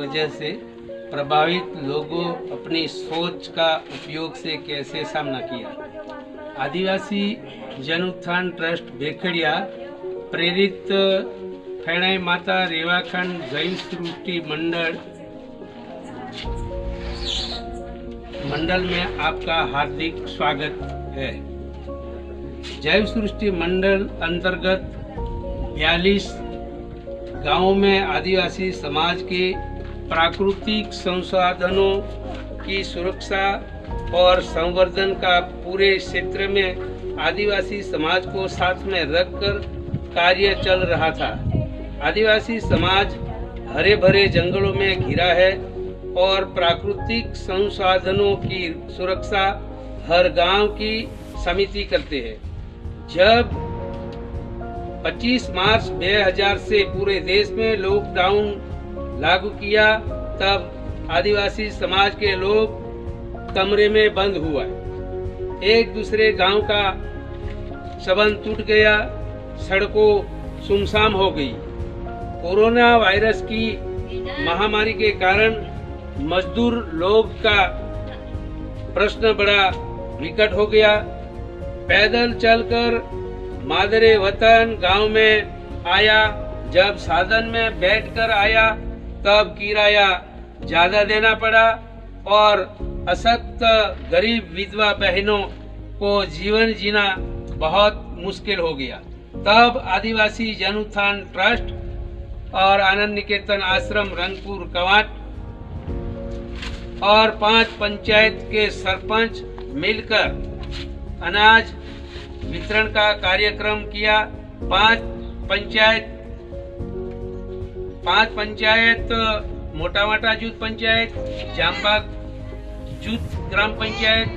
वजह से प्रभावित लोगों अपनी सोच का उपयोग से कैसे सामना किया। आदिवासी जन उत्थान ट्रस्ट भेखड़िया प्रेरित फैणाई माता रेवाखंड जैव सृष्टि मंडल में आपका हार्दिक स्वागत है। जैव सृष्टि मंडल अंतर्गत 42 गांवों में आदिवासी समाज के प्राकृतिक संसाधनों की सुरक्षा और संवर्धन का पूरे क्षेत्र में आदिवासी समाज को साथ में रखकर कार्य चल रहा था। आदिवासी समाज हरे भरे जंगलों में घिरा है और प्राकृतिक संसाधनों की सुरक्षा हर गांव की समिति करते हैं। जब 25 मार्च 2000 से पूरे देश में लॉकडाउन लागू किया, तब आदिवासी समाज के लोग कमरे में बंद हुआ। एक दूसरे गांव का संबंध टूट गया, सड़कों सुनसान हो गई। कोरोना वायरस की महामारी के कारण मजदूर लोग का प्रश्न बड़ा विकट हो गया। पैदल चलकर मादरे वतन गांव में आया। जब साधन में बैठकर आया तब किराया ज्यादा देना पड़ा और अशक्त गरीब विधवा बहनों को जीवन जीना बहुत मुश्किल हो गया। तब आदिवासी जन उत्थान ट्रस्ट और आनंद निकेतन आश्रम रंगपुर कवाट और 5 पंचायत के सरपंच मिलकर अनाज वितरण का कार्यक्रम किया। 5 पंचायत मोटा माटा जूथ पंचायत, जामबाग जूथ ग्राम पंचायत,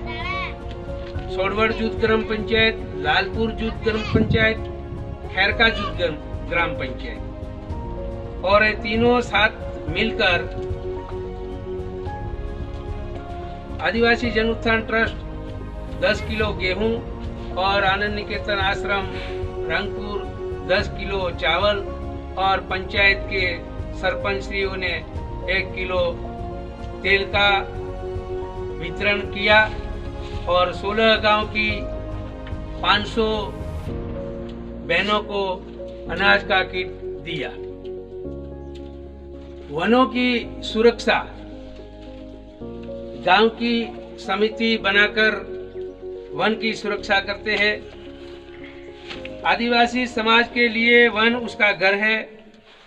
सोडवड़ जूथ ग्राम पंचायत, लालपुर जूथ ग्राम पंचायत, खैरका जूथ ग्राम पंचायत और ये तीनों साथ मिलकर आदिवासी जन उत्थान ट्रस्ट 10 किलो गेहूं और आनंद निकेतन आश्रम रंगपुर 10 किलो चावल और पंचायत के सरपंच श्रियों ने 1 किलो तेल का वितरण किया और 16 गांव की 500 बहनों को अनाज का किट दिया। वनों की सुरक्षा गांव की समिति बनाकर वन की सुरक्षा करते हैं। आदिवासी समाज के लिए वन उसका घर है।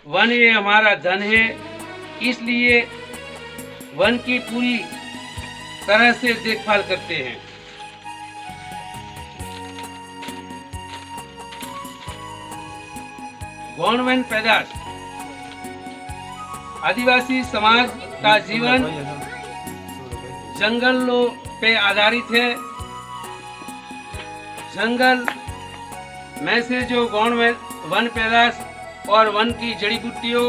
वन ये हमारा धन है, इसलिए वन की पूरी तरह से देखभाल करते हैं। गौण वन पैदाश आदिवासी समाज का जीवन जंगलों पे आधारित है। जंगल में से जो गौण वन पैदाश और वन की जड़ी बूटियों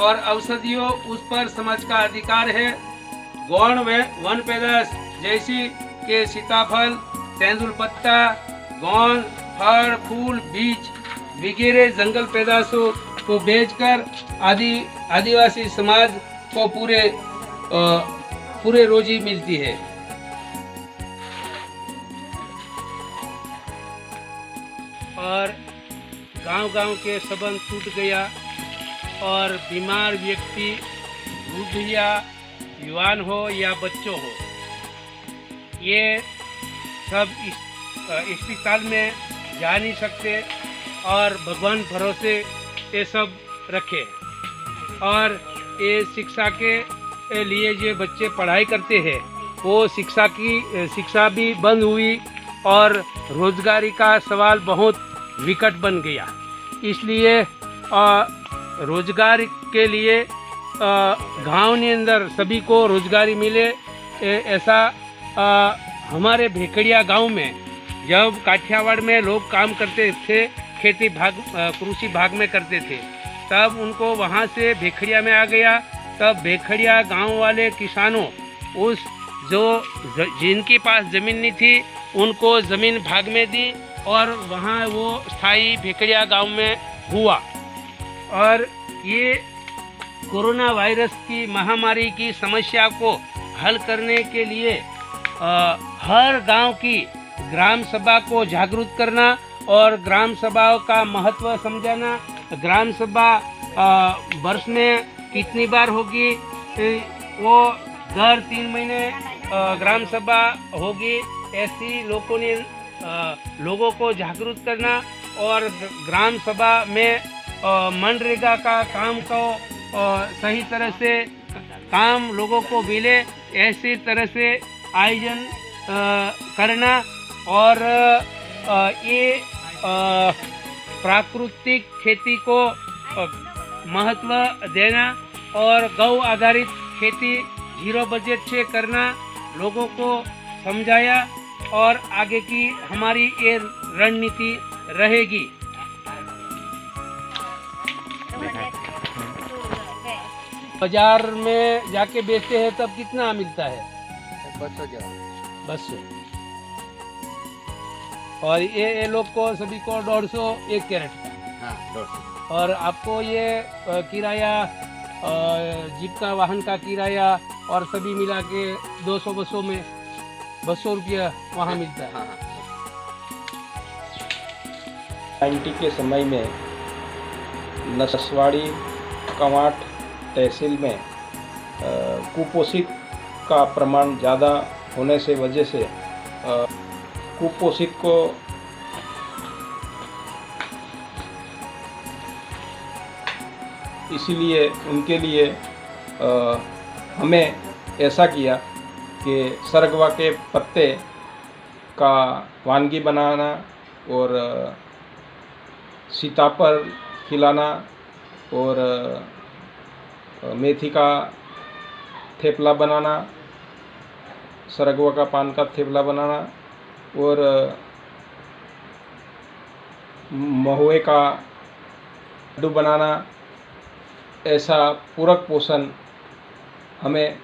और औषधियों उस पर समझ का अधिकार है। गौण वन पैदाश जैसी के सीताफल, तेंदुल पत्ता, गौन, फल, फूल, बीज वगैरह जंगल पैदाशों को बेचकर आदिवासी समाज को पूरे रोजी मिलती है। और गांव-गांव के संबंध टूट गया और बीमार व्यक्ति वृद्ध या युवान हो या बच्चों हो, ये सब अस्पताल में जा नहीं सकते और भगवान भरोसे ये सब रखे। और ये शिक्षा के लिए जो बच्चे पढ़ाई करते हैं वो शिक्षा भी बंद हुई और रोजगारी का सवाल बहुत विकट बन गया। इसलिए रोजगार के लिए गांव के अंदर सभी को रोजगारी मिले ऐसा हमारे भेखड़िया गांव में जब काठियावाड़ में लोग काम करते थे, खेती कृषि भाग में करते थे, तब उनको वहां से भेखड़िया में आ गया। तब भेखड़िया गांव वाले किसानों जिनके पास जमीन नहीं थी उनको जमीन भाग में दी और वहाँ वो स्थायी भेखड़िया गांव में हुआ। और ये कोरोना वायरस की महामारी की समस्या को हल करने के लिए हर गांव की ग्राम सभा को जागरूक करना और ग्राम सभाओं का महत्व समझाना। ग्राम सभा वर्ष में कितनी बार होगी, वो दर 3 महीने ग्राम सभा होगी, ऐसी लोगों को जागरूक करना और ग्राम सभा में मनरेगा का काम को सही तरह से काम लोगों को मिले, ऐसी तरह से आयोजन करना और ये प्राकृतिक खेती को महत्व देना और गौ आधारित खेती 0 बजट से करना लोगों को समझाया और आगे की हमारी ये रणनीति रहेगी। बाजार में जाके बेचते हैं तब कितना मिलता है? 200। और ये लोग को सभी को 150 1 कैरेट का। हाँ, 150। और आपको ये किराया, जीप का वाहन का किराया और सभी मिला के 200 में 200 रुपया वहाँ मिलता है। 90 के समय में नसवाड़ी कवाट तहसील में कुपोषित का प्रमाण ज़्यादा होने से वजह से कुपोषित को इसीलिए उनके लिए हमें ऐसा किया कि सरगवा के पत्ते का वानगी बनाना और सीताफल खिलाना और मेथी का थेपला बनाना, सरगवा का पान का थेपला बनाना और महुए का लड्डू बनाना, ऐसा पूरक पोषण हमें